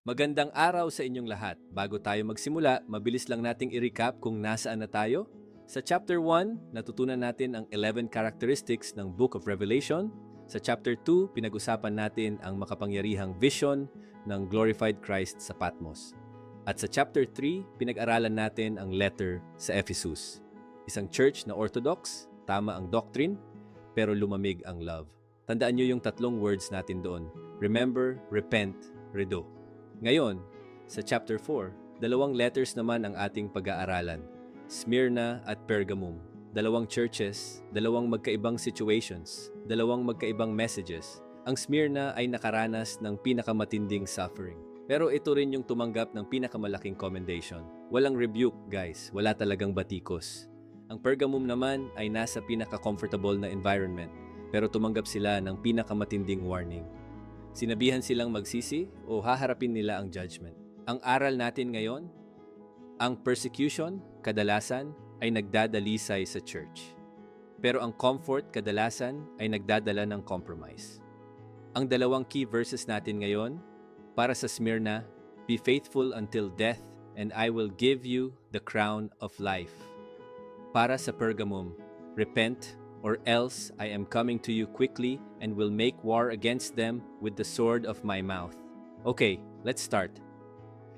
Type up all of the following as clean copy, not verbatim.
Magandang araw sa inyong lahat. Bago tayo magsimula, mabilis lang nating i-recap kung nasaan na tayo. Sa chapter 1, natutunan natin ang 11 characteristics ng Book of Revelation. Sa chapter 2, pinag-usapan natin ang makapangyarihang vision ng glorified Christ sa Patmos. At sa chapter 3, pinag-aralan natin ang letter sa Ephesus. Isang church na orthodox, tama ang doctrine, pero lumamig ang love. Tandaan niyo yung tatlong words natin doon. Remember, repent, redo. Ngayon, sa chapter 4, dalawang letters naman ang ating pag-aaralan. Smyrna at Pergamum. Dalawang churches, dalawang magkaibang situations, dalawang magkaibang messages. Ang Smyrna ay nakaranas ng pinakamatinding suffering. Pero ito rin yung tumanggap ng pinakamalaking commendation. Walang rebuke, guys. Wala talagang batikos. Ang Pergamum naman ay nasa pinaka-comfortable na environment, pero tumanggap sila ng pinakamatinding warning. Sinabihan silang magsisi o haharapin nila ang judgment. Ang aral natin ngayon, ang persecution kadalasan ay nagdadalisay sa church. Pero ang comfort kadalasan ay nagdadala ng compromise. Ang dalawang key verses natin ngayon, para sa Smyrna, be faithful until death and I will give you the crown of life. Para sa Pergamum, repent or else I am coming to you quickly and will make war against them with the sword of my mouth. Okay, let's start.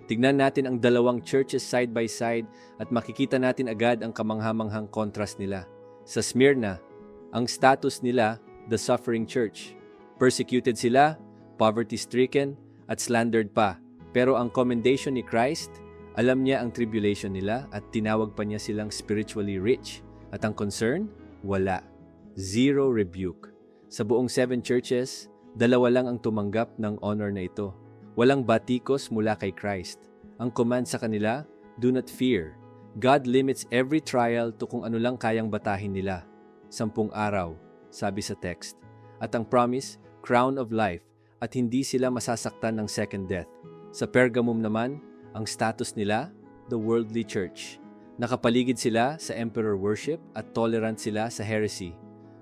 Tignan natin ang dalawang churches side by side at makikita natin agad ang kamanghamanghang contrast nila. Sa Smyrna, ang status nila, the suffering church. Persecuted sila, poverty-stricken, at slandered pa. Pero ang commendation ni Christ, alam niya ang tribulation nila at tinawag pa niya silang spiritually rich. At ang concern, wala. Zero rebuke. Sa buong 7 churches, 2 lang ang tumanggap ng honor na ito. Walang batikos mula kay Christ. Ang command sa kanila, do not fear. God limits every trial to kung ano lang kayang batahin nila. 10 araw, sabi sa text. At ang promise, crown of life, at hindi sila masasaktan ng second death. Sa Pergamum naman, ang status nila, the worldly church. Nakapaligid sila sa emperor worship at tolerant sila sa heresy.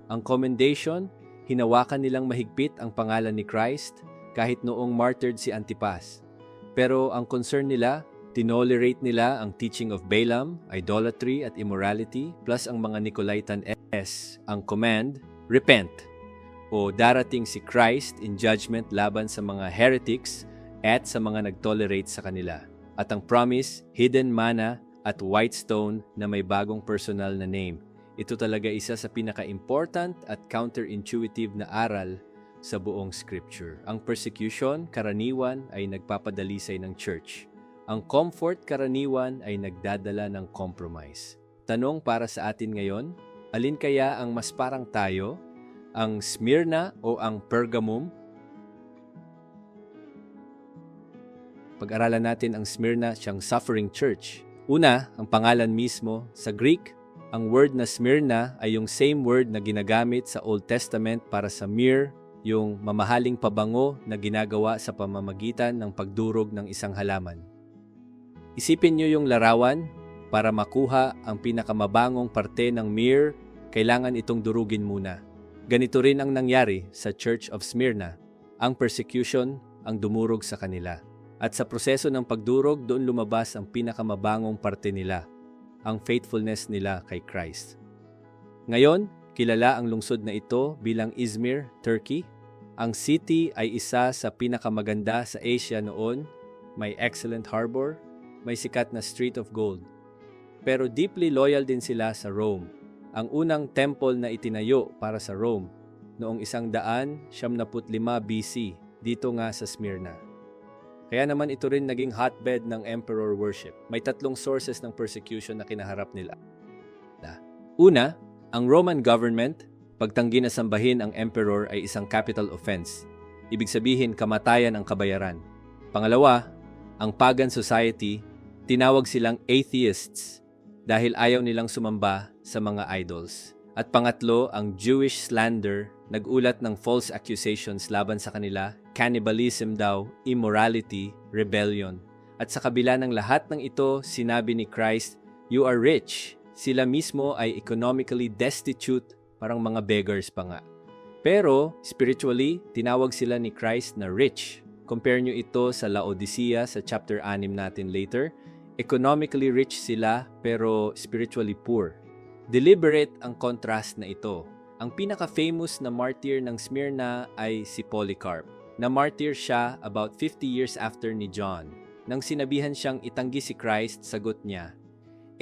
Ang commendation, hinawakan nilang mahigpit ang pangalan ni Christ kahit noong martyred si Antipas. Pero ang concern nila, tinolerate nila ang teaching of Balaam, idolatry at immorality, plus ang mga Nicolaitan S. Ang command, repent, o darating si Christ in judgment laban sa mga heretics at sa mga nagtolerate sa kanila. At ang promise, hidden manna at white stone na may bagong personal na name. Ito talaga isa sa pinaka-important at counterintuitive na aral sa buong scripture. Ang persecution, karaniwan, ay nagpapadalisay ng church. Ang comfort, karaniwan, ay nagdadala ng compromise. Tanong para sa atin ngayon, alin kaya ang mas parang tayo? Ang Smyrna o ang Pergamum? Pag-aralan natin ang Smyrna, siyang suffering church. Una, ang pangalan mismo sa Greek. Ang word na Smyrna ay yung same word na ginagamit sa Old Testament para sa myrrh, yung mamahaling pabango na ginagawa sa pamamagitan ng pagdurog ng isang halaman. Isipin niyo yung larawan, para makuha ang pinakamabangong parte ng myrrh, kailangan itong durugin muna. Ganito rin ang nangyari sa Church of Smyrna. Ang persecution ang dumurog sa kanila. At sa proseso ng pagdurog, doon lumabas ang pinakamabangong parte nila, ang faithfulness nila kay Christ. Ngayon, kilala ang lungsod na ito bilang Izmir, Turkey. Ang city ay isa sa pinakamaganda sa Asia noon, may excellent harbor, may sikat na Street of Gold. Pero deeply loyal din sila sa Rome, ang unang temple na itinayo para sa Rome noong 195 BC, dito nga sa Smyrna. Kaya naman ito rin naging hotbed ng emperor worship. May 3 sources ng persecution na kinaharap nila. Una, ang Roman government, pagtanggi na sambahin ang emperor ay isang capital offense. Ibig sabihin, kamatayan ang kabayaran. Pangalawa, ang pagan society, tinawag silang atheists dahil ayaw nilang sumamba sa mga idols. At pangatlo, ang Jewish slander, nag-ulat ng false accusations laban sa kanila, cannibalism daw, immorality, rebellion. At sa kabila ng lahat ng ito, sinabi ni Christ, you are rich. Sila mismo ay economically destitute, parang mga beggars pa nga. Pero, spiritually, tinawag sila ni Christ na rich. Compare nyo ito sa Laodicea sa chapter 6 natin later. Economically rich sila pero spiritually poor. Deliberate ang contrast na ito. Ang pinaka-famous na martyr ng Smyrna ay si Polycarp. Na-martyr siya about 50 years after ni John. Nang sinabihan siyang itanggi si Christ, sagot niya,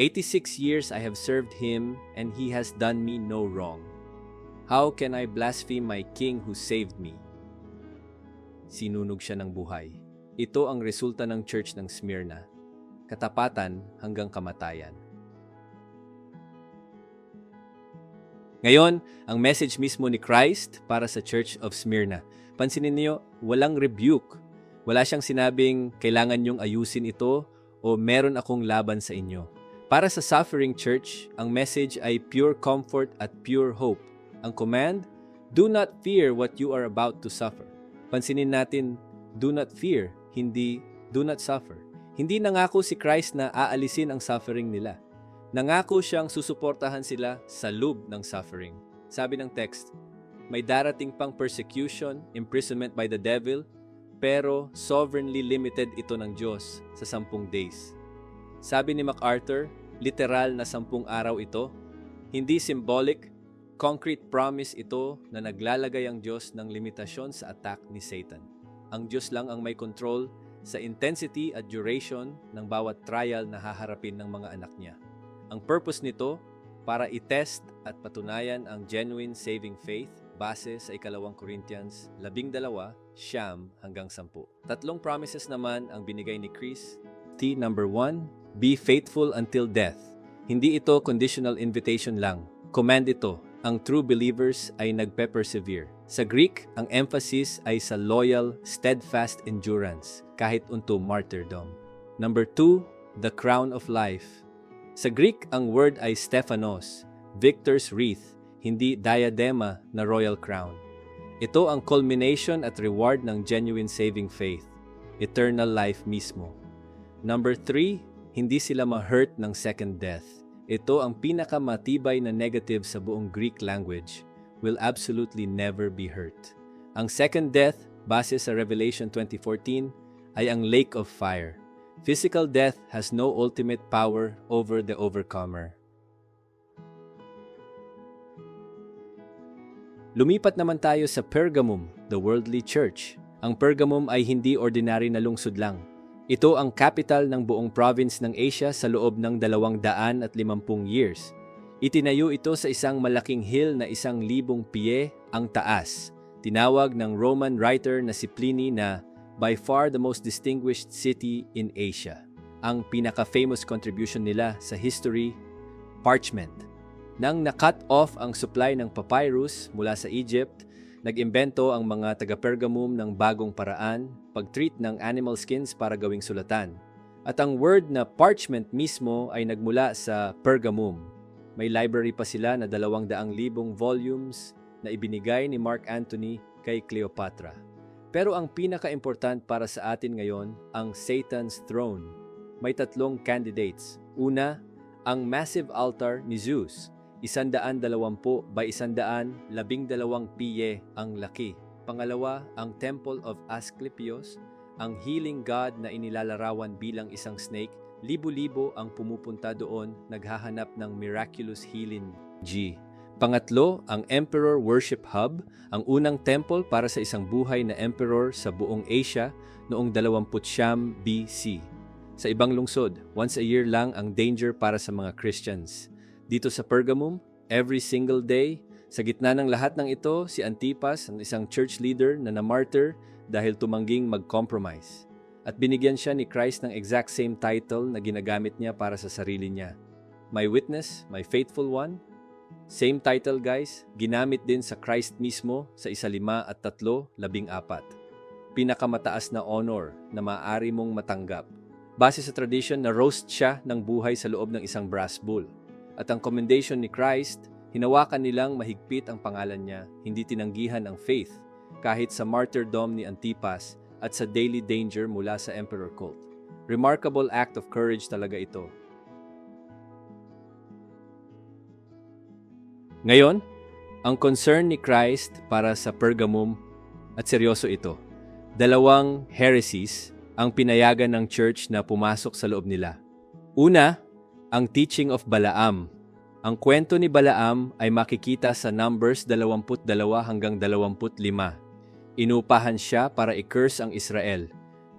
86 years I have served Him and He has done me no wrong. How can I blaspheme my King who saved me? Sinunog siya ng buhay. Ito ang resulta ng church ng Smyrna. Katapatan hanggang kamatayan. Ngayon, ang message mismo ni Christ para sa Church of Smyrna. Pansinin niyo, walang rebuke. Wala siyang sinabing, kailangan niyong ayusin ito o meron akong laban sa inyo. Para sa suffering church, ang message ay pure comfort at pure hope. Ang command, do not fear what you are about to suffer. Pansinin natin, do not fear, hindi do not suffer. Hindi nangako si Christ na aalisin ang suffering nila. Nangako siyang susuportahan sila sa loob ng suffering. Sabi ng text, may darating pang persecution, imprisonment by the devil, pero sovereignly limited ito ng Diyos sa 10 days. Sabi ni MacArthur, literal na 10 araw ito, hindi symbolic, concrete promise ito na naglalagay ang Diyos ng limitasyon sa attack ni Satan. Ang Diyos lang ang may control sa intensity at duration ng bawat trial na haharapin ng mga anak niya. Ang purpose nito, para i-test at patunayan ang genuine saving faith base sa 2 Corinthians 12:9-10. 3 promises naman ang binigay ni Chris. Number 1, be faithful until death. Hindi ito conditional invitation lang. Command ito. Ang true believers ay nagpe-persevere. Sa Greek, ang emphasis ay sa loyal, steadfast endurance, kahit unto martyrdom. Number 2, the crown of life. Sa Greek, ang word ay Stephanos, victor's wreath, hindi diadema na royal crown. Ito ang culmination at reward ng genuine saving faith, eternal life mismo. Number 3, hindi sila ma-hurt ng second death. Ito ang pinakamatibay na negative sa buong Greek language, will absolutely never be hurt. Ang second death, base sa Revelation 20:14, ay ang lake of fire. Physical death has no ultimate power over the overcomer. Lumipat naman tayo sa Pergamum, the worldly church. Ang Pergamum ay hindi ordinary na lungsod lang. Ito ang capital ng buong province ng Asia sa loob ng 250 years. Itinayo ito sa isang malaking hill na 1,000 piye ang taas. Tinawag ng Roman writer na si Pliny na by far the most distinguished city in Asia. Ang pinaka-famous contribution nila sa history, parchment. Nang na-cut off ang supply ng papyrus mula sa Egypt, nag-imbento ang mga taga-Pergamum ng bagong paraan, pag-treat ng animal skins para gawing sulatan. At ang word na parchment mismo ay nagmula sa Pergamum. May library pa sila na 200,000 volumes na ibinigay ni Mark Antony kay Cleopatra. Pero ang pinaka-important para sa atin ngayon, ang Satan's throne. May 3 candidates. Una, ang massive altar ni Zeus. 120 by 112 piye ang laki. Pangalawa, ang Temple of Asclepios, ang healing god na inilalarawan bilang isang snake. Libo-libo ang pumupunta doon, naghahanap ng miraculous healing. Pangatlo, ang Emperor Worship Hub, ang unang temple para sa isang buhay na emperor sa buong Asia noong 29 BC. Sa ibang lungsod, once a year lang ang danger para sa mga Christians. Dito sa Pergamum, every single day, sa gitna ng lahat ng ito, si Antipas, ang isang church leader na na-martyr dahil tumangging mag-compromise. At binigyan siya ni Christ ng exact same title na ginagamit niya para sa sarili niya. My witness, my faithful one. Same title guys, ginamit din sa Christ mismo sa 1:5 at 3:14. Pinakamataas na honor na maaari mong matanggap. Base sa tradition na roast siya ng buhay sa loob ng isang brass bull. At ang commendation ni Christ, hinawakan nilang mahigpit ang pangalan niya, hindi tinanggihan ang faith, kahit sa martyrdom ni Antipas at sa daily danger mula sa emperor cult. Remarkable act of courage talaga ito. Ngayon, ang concern ni Christ para sa Pergamum, at seryoso ito, Dalawang heresies ang pinayagan ng church na pumasok sa loob nila. Una, ang teaching of Balaam. Ang kwento ni Balaam ay makikita sa Numbers 22 hanggang 25. Inupahan siya para i-curse ang Israel,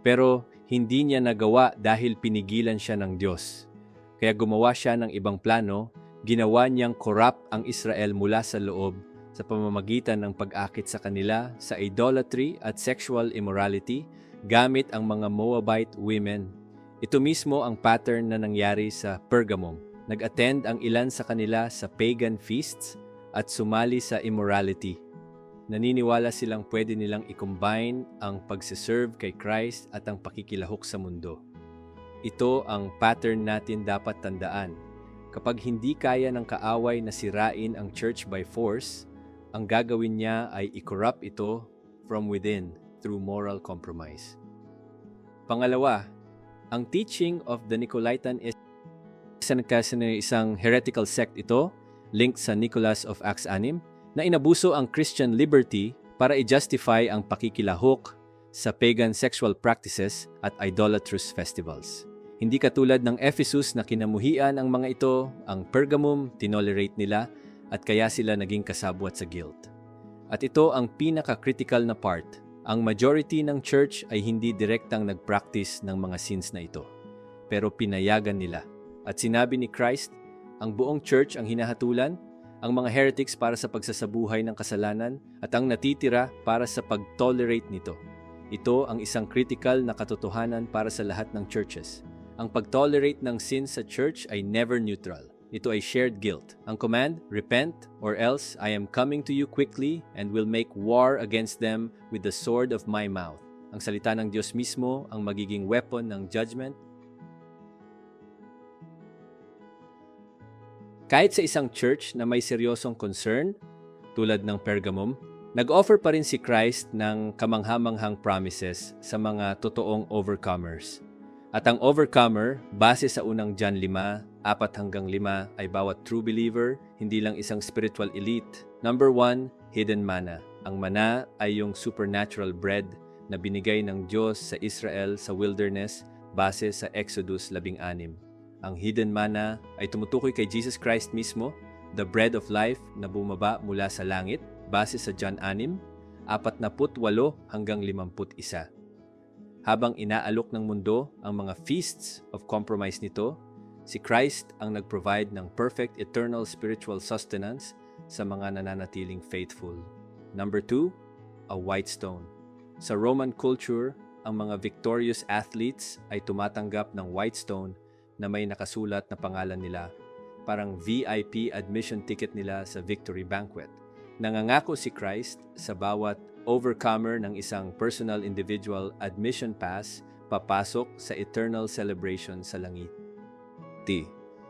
pero hindi niya nagawa dahil pinigilan siya ng Diyos. Kaya gumawa siya ng ibang plano, ginawa niyang corrupt ang Israel mula sa loob sa pamamagitan ng pag-akit sa kanila sa idolatry at sexual immorality gamit ang mga Moabite women. Ito mismo ang pattern na nangyari sa Pergamum. Nag-attend ang ilan sa kanila sa pagan feasts at sumali sa immorality. Naniniwala silang pwede nilang i-combine ang pagsiserve kay Christ at ang pakikilahok sa mundo. Ito ang pattern natin dapat tandaan. Kapag hindi kaya ng kaaway na sirain ang church by force, ang gagawin niya ay i-corrupt ito from within through moral compromise. Pangalawa, ang teaching of the Nicolaitan is isang heretical sect ito, linked sa Nicholas of Acts 6, na inabuso ang Christian liberty para i-justify ang pakikilahok sa pagan sexual practices at idolatrous festivals. Hindi katulad ng Ephesus na kinamuhian ang mga ito, ang Pergamum tinolerate nila at kaya sila naging kasabwat sa guilt. At ito ang pinaka-critical na part. Ang majority ng church ay hindi direktang nag-practice ng mga sins na ito, pero pinayagan nila. At sinabi ni Christ, ang buong church ang hinahatulan, ang mga heretics para sa pagsasabuhay ng kasalanan at ang natitira para sa pag-tolerate nito. Ito ang isang critical na katotohanan para sa lahat ng churches. Ang pag-tolerate ng sin sa church ay never neutral. Ito ay shared guilt. Ang command, repent, or else I am coming to you quickly and will make war against them with the sword of my mouth. Ang salita ng Diyos mismo ang magiging weapon ng judgment. Kahit sa isang church na may seryosong concern, tulad ng Pergamum, nag-offer pa rin si Christ ng kamanghamanghang promises sa mga totoong overcomers. At ang overcomer, base sa unang John 5, 4-5, ay bawat true believer, hindi lang isang spiritual elite. Number 1, hidden manna. Ang manna ay yung supernatural bread na binigay ng Diyos sa Israel sa wilderness base sa Exodus 16. Ang hidden manna ay tumutukoy kay Jesus Christ mismo, the bread of life na bumaba mula sa langit, base sa John 6, 48 hanggang 51. Habang inaalok ng mundo ang mga feasts of compromise nito, si Christ ang nag-provide ng perfect eternal spiritual sustenance sa mga nananatiling faithful. Number 2, a white stone. Sa Roman culture, ang mga victorious athletes ay tumatanggap ng white stone na may nakasulat na pangalan nila, parang VIP admission ticket nila sa victory banquet. Nangangako si Christ sa bawat overcomer ng isang personal individual admission pass papasok sa eternal celebration sa langit.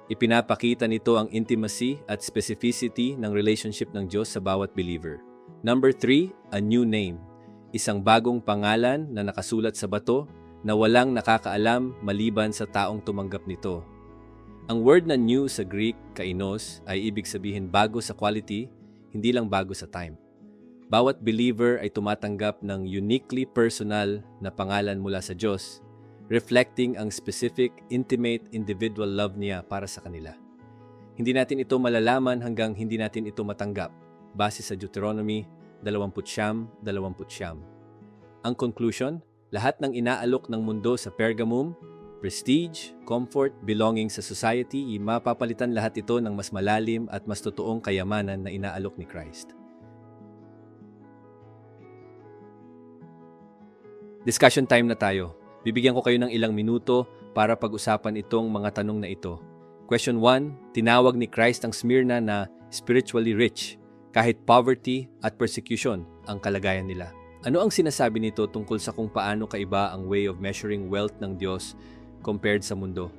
Ipinapakita nito ang intimacy at specificity ng relationship ng Diyos sa bawat believer. Number 3, a new name. Isang bagong pangalan na nakasulat sa bato na walang nakakaalam maliban sa taong tumanggap nito. Ang word na new sa Greek, kainos, ay ibig sabihin bago sa quality, hindi lang bago sa time. Bawat believer ay tumatanggap ng uniquely personal na pangalan mula sa Diyos, reflecting ang specific, intimate, individual love niya para sa kanila. Hindi natin ito malalaman hanggang hindi natin ito matanggap, base sa Deuteronomy 20:20. Ang conclusion, lahat ng inaalok ng mundo sa Pergamum, prestige, comfort, belonging sa society, mapapalitan lahat ito ng mas malalim at mas totoong kayamanan na inaalok ni Christ. Discussion time na tayo. Bibigyan ko kayo ng ilang minuto para pag-usapan itong mga tanong na ito. Question 1, tinawag ni Christ ang Smyrna na spiritually rich, kahit poverty at persecution ang kalagayan nila. Ano ang sinasabi nito tungkol sa kung paano kaiba ang way of measuring wealth ng Diyos compared sa mundo?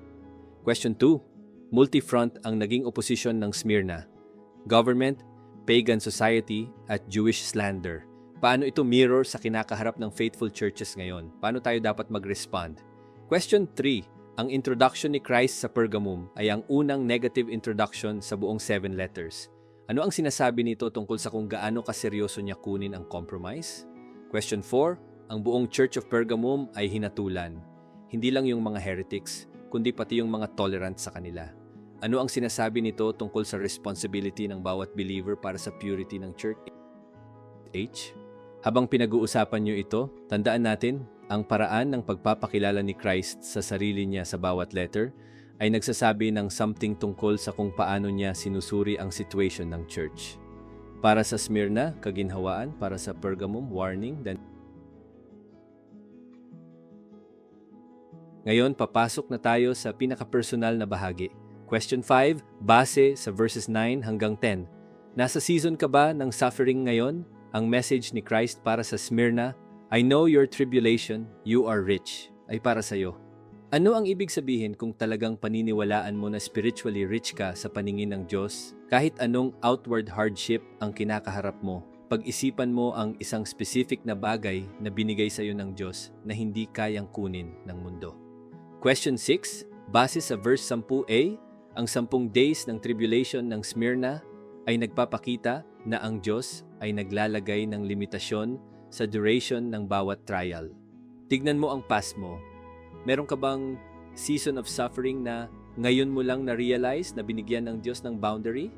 Question 2. Multi-front ang naging opposition ng Smyrna. Government, pagan society, at Jewish slander. Paano ito mirror sa kinakaharap ng faithful churches ngayon? Paano tayo dapat mag-respond? Question 3. Ang introduction ni Christ sa Pergamum ay ang unang negative introduction sa buong 7 letters. Ano ang sinasabi nito tungkol sa kung gaano kaseryoso niya kunin ang compromise? Question 4. ang buong Church of Pergamum ay hinatulan. Hindi lang yung mga heretics, kundi pati yung mga tolerant sa kanila. Ano ang sinasabi nito tungkol sa responsibility ng bawat believer para sa purity ng church? Habang pinag-uusapan nyo ito, tandaan natin, ang paraan ng pagpapakilala ni Christ sa sarili niya sa bawat letter ay nagsasabi ng something tungkol sa kung paano niya sinusuri ang situation ng church. Para sa Smyrna, kaginhawaan; para sa Pergamum, warning. Ngayon, papasok na tayo sa pinaka-personal na bahagi. Question 5, base sa verses 9 hanggang 10. Nasa season ka ba ng suffering ngayon? Ang message ni Christ para sa Smyrna, I know your tribulation, you are rich, ay para sa iyo. Ano ang ibig sabihin kung talagang paniniwalaan mo na spiritually rich ka sa paningin ng Diyos? Kahit anong outward hardship ang kinakaharap mo, pag-isipan mo ang isang specific na bagay na binigay sa iyo ng Diyos na hindi kayang kunin ng mundo. Question 6, base sa verse 10a, ang 10 days ng tribulation ng Smyrna ay nagpapakita na ang Diyos ay naglalagay ng limitasyon sa duration ng bawat trial. Tignan mo ang past mo. Meron ka bang season of suffering na ngayon mo lang na-realize na binigyan ng Diyos ng boundary?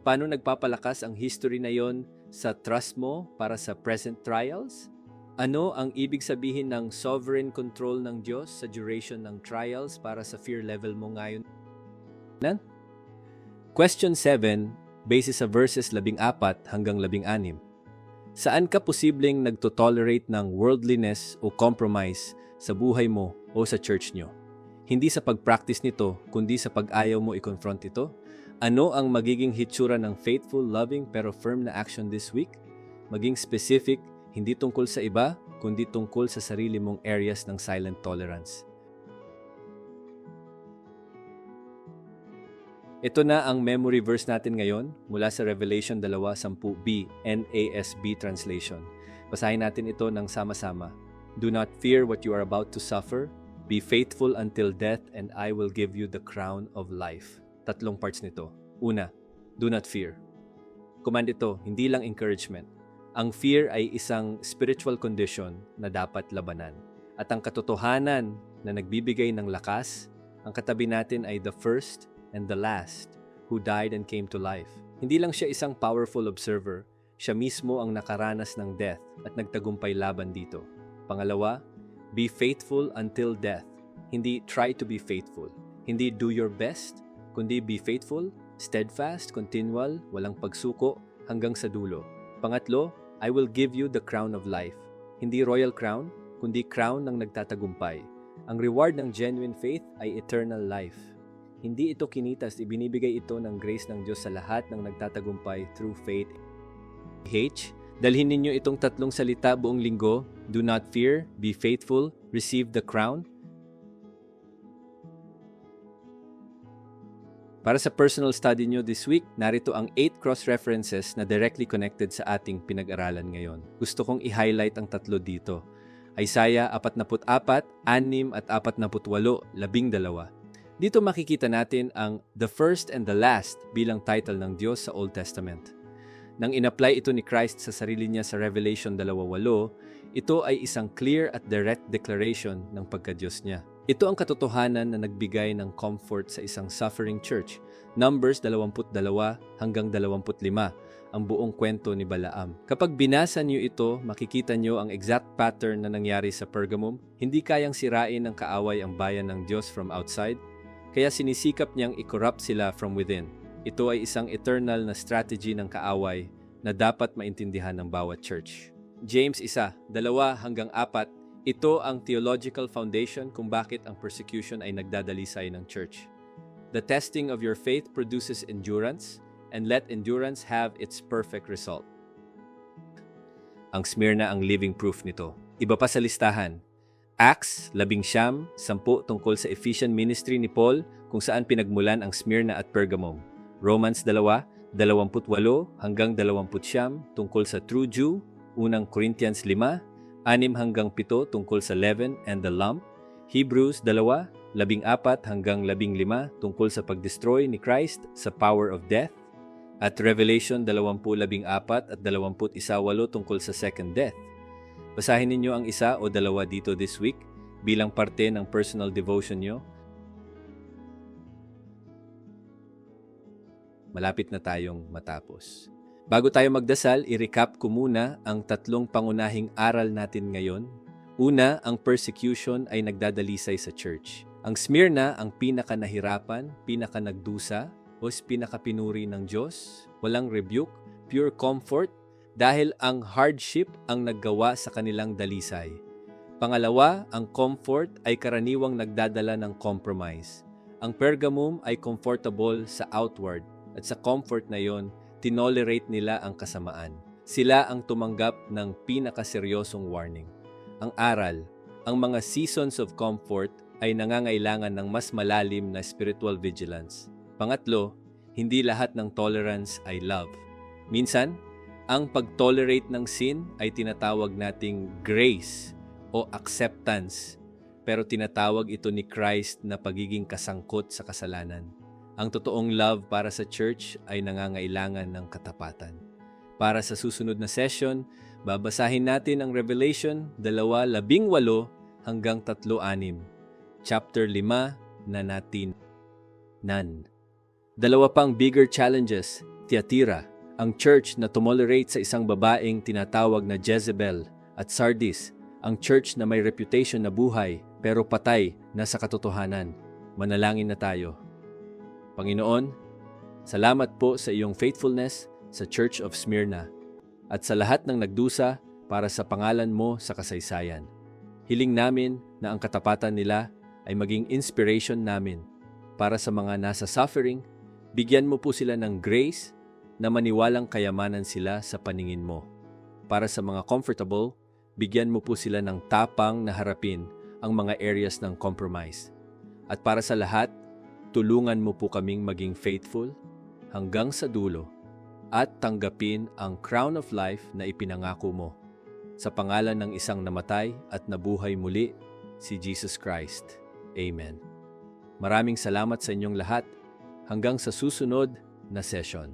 Paano nagpapalakas ang history na yon sa trust mo para sa present trials? Ano ang ibig sabihin ng sovereign control ng Diyos sa duration ng trials para sa fear level mo ngayon? Question 7, basis sa verses 14 hanggang 16. Saan ka posibleng nagtotolerate ng worldliness o compromise sa buhay mo o sa church nyo? Hindi sa pag-practice nito, kundi sa pag-ayaw mo i-confront ito? Ano ang magiging hitsura ng faithful, loving, pero firm na action this week? Maging specific, hindi tungkol sa iba, kundi tungkol sa sarili mong areas ng silent tolerance. Ito na ang memory verse natin ngayon mula sa Revelation 2:10b, NASB translation. Basahin natin ito ng sama-sama. Do not fear what you are about to suffer. Be faithful until death and I will give you the crown of life. 3 parts nito. Una, do not fear. Command ito, hindi lang encouragement. Ang fear ay isang spiritual condition na dapat labanan. At ang katotohanan na nagbibigay ng lakas, ang katabi natin ay the first and the last who died and came to life. Hindi lang siya isang powerful observer, siya mismo ang nakaranas ng death at nagtagumpay laban dito. Pangalawa, be faithful until death. Hindi try to be faithful. Hindi do your best, kundi be faithful, steadfast, continual, walang pagsuko hanggang sa dulo. Pangatlo, I will give you the crown of life. Hindi royal crown, kundi crown ng nagtatagumpay. Ang reward ng genuine faith ay eternal life. Hindi ito kinitas, ibinibigay ito ng grace ng Diyos sa lahat ng nagtatagumpay through faith. Dalhin ninyo itong 3 salita buong linggo. Do not fear, be faithful, receive the crown. Para sa personal study nyo this week, narito ang 8 cross-references na directly connected sa ating pinag-aralan ngayon. Gusto kong i-highlight ang 3 dito. Isaiah 44, 6 at 48, 12. Dito makikita natin ang the first and the last bilang title ng Diyos sa Old Testament. Nang in-apply ito ni Christ sa sarili niya sa Revelation 2:8, ito ay isang clear at direct declaration ng pagka-Diyos niya. Ito ang katotohanan na nagbigay ng comfort sa isang suffering church. Numbers 22 hanggang 25, ang buong kwento ni Balaam. Kapag binasa niyo ito, makikita niyo ang exact pattern na nangyari sa Pergamum. Hindi kayang sirain ng kaaway ang bayan ng Diyos from outside, kaya sinisikap niyang i-corrupt sila from within. Ito ay isang eternal na strategy ng kaaway na dapat maintindihan ng bawat church. James 1:2 hanggang 4, ito ang theological foundation kung bakit ang persecution ay nagdadalisay ng church. The testing of your faith produces endurance, and let endurance have its perfect result. Ang Smyrna ang living proof nito. Iba pa sa listahan. Acts 11:10 tungkol sa Ephesian ministry ni Paul kung saan pinagmulan ang Smyrna at Pergamum. Romans 2:28 hanggang 29 tungkol sa true Jew. Unang Corinthians 5:6 hanggang 7 tungkol sa leaven and the lump. Hebrews 2:14 hanggang 15 tungkol sa pag-destroy ni Christ sa power of death. At Revelation 20:14 at 21:8 tungkol sa second death. Basahin ninyo ang isa o dalawa dito this week bilang parte ng personal devotion nyo. Malapit na tayong matapos. Bago tayo magdasal, i-recap ko muna ang 3 pangunahing aral natin ngayon. Una, ang persecution ay nagdadalisay sa church. Ang Smyrna ang pinaka-nahirapan, pinaka-nagdusa, o pinaka-pinuri ng Diyos. Walang rebuke, pure comfort, dahil ang hardship ang naggawa sa kanilang dalisay. Pangalawa, ang comfort ay karaniwang nagdadala ng compromise. Ang Pergamum ay comfortable sa outward, at sa comfort na yon, tinolerate nila ang kasamaan. Sila ang tumanggap ng pinakaseryosong warning. Ang aral, ang mga seasons of comfort ay nangangailangan ng mas malalim na spiritual vigilance. Pangatlo, hindi lahat ng tolerance ay love. Minsan, ang pag-tolerate ng sin ay tinatawag nating grace o acceptance, pero tinatawag ito ni Christ na pagiging kasangkot sa kasalanan. Ang totoong love para sa church ay nangangailangan ng katapatan. Para sa susunod na session, babasahin natin ang Revelation 2:18 hanggang 3:6. Chapter 5 na natin. Dalawa pang bigger challenges. Thyatira, ang church na tumolerate sa isang babaeng tinatawag na Jezebel, at Sardis, ang church na may reputation na buhay pero patay na sa katotohanan. Manalangin na tayo. Panginoon, salamat po sa iyong faithfulness sa Church of Smyrna at sa lahat ng nagdusa para sa pangalan mo sa kasaysayan. Hiling namin na ang katapatan nila ay maging inspiration namin para sa mga nasa suffering. Bigyan mo po sila ng grace na maniwalang kayamanan sila sa paningin mo. Para sa mga comfortable, bigyan mo po sila ng tapang na harapin ang mga areas ng compromise. At para sa lahat, tulungan mo po kaming maging faithful hanggang sa dulo at tanggapin ang crown of life na ipinangako mo. Sa pangalan ng isang namatay at nabuhay muli, si Jesus Christ. Amen. Maraming salamat sa inyong lahat. Hanggang sa susunod na session.